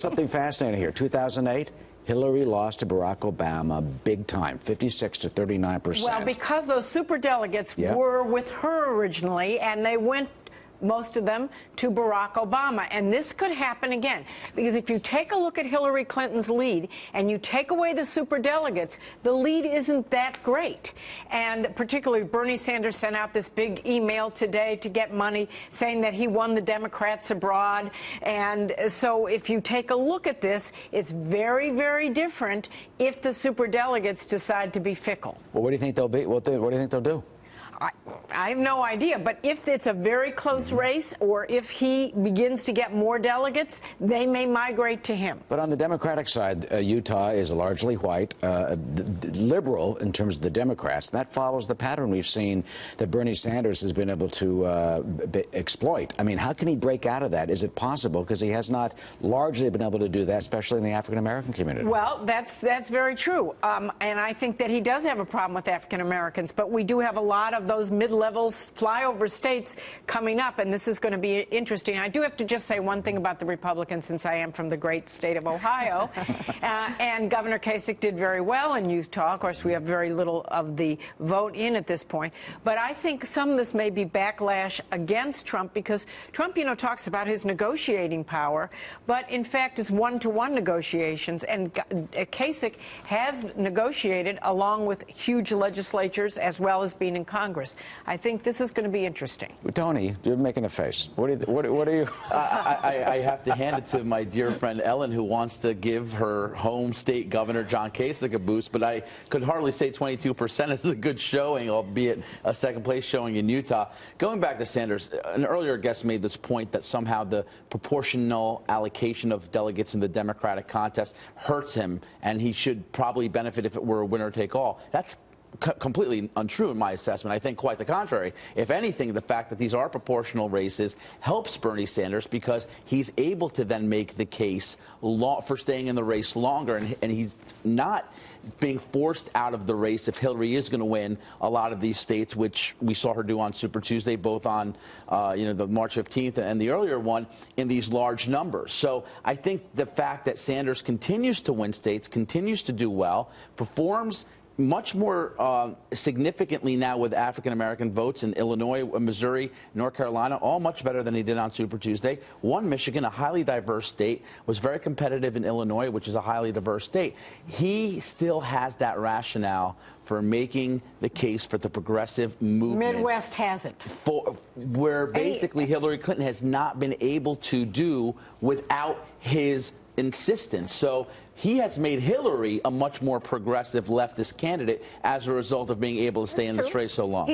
Something fascinating here. 2008, Hillary lost to Barack Obama big time, 56 to 39%. Well, because those superdelegates were with her originally, and they went, most of them, to Barack Obama. And this could happen again. Because if you take a look at Hillary Clinton's lead and you take away the superdelegates, the lead isn't that great. And particularly Bernie Sanders sent out this big email today to get money saying that he won the Democrats abroad. And so if you take a look at this, it's very, very different if the superdelegates decide to be fickle. Well, what do you think they'll be? What do you think they'll do? I have no idea, but if it's a very close race or if he begins to get more delegates, they may migrate to him. But on the Democratic side, Utah is largely white, liberal in terms of the Democrats. That follows the pattern we've seen that Bernie Sanders has been able to exploit. I mean, how can he break out of that? Is it possible? Because he has not largely been able to do that, especially in the African-American community. Well, that's very true. And I think that he does have a problem with African-Americans, but we do have a lot of those mid-level flyover states coming up, and this is going to be interesting. I do have to just say one thing about the Republicans, since I am from the great state of Ohio, and Governor Kasich did very well in Utah. Of course, we have very little of the vote in at this point, but I think some of this may be backlash against Trump, because Trump, you know, talks about his negotiating power, but in fact it's one-to-one negotiations, and Kasich has negotiated along with huge legislatures as well as being in Congress. I think this is going to be interesting. Tony, you're making a face. What are you? I have to hand it to my dear friend Ellen, who wants to give her home state governor, John Kasich, a boost, but I could hardly say 22% is a good showing, albeit a second-place showing in Utah. Going back to Sanders, an earlier guest made this point that somehow the proportional allocation of delegates in the Democratic contest hurts him, and he should probably benefit if it were a winner-take-all. That's completely untrue in my assessment. I think quite the contrary. If anything, the fact that these are proportional races helps Bernie Sanders, because he's able to then make the case for staying in the race longer, and he's not being forced out of the race if Hillary is going to win a lot of these states, which we saw her do on Super Tuesday, both on the March 15th and the earlier one, in these large numbers. So I think the fact that Sanders continues to win states, continues to do well, performs much more significantly now with African-American votes in Illinois, Missouri, North Carolina, all much better than he did on Super Tuesday. Won Michigan, a highly diverse state, was very competitive in Illinois, which is a highly diverse state. He still has that rationale for making the case for the progressive movement. Midwest hasn't. Where basically Hillary Clinton has not been able to do without his insistence. So he has made Hillary a much more progressive leftist candidate as a result of being able to stay in this race so long.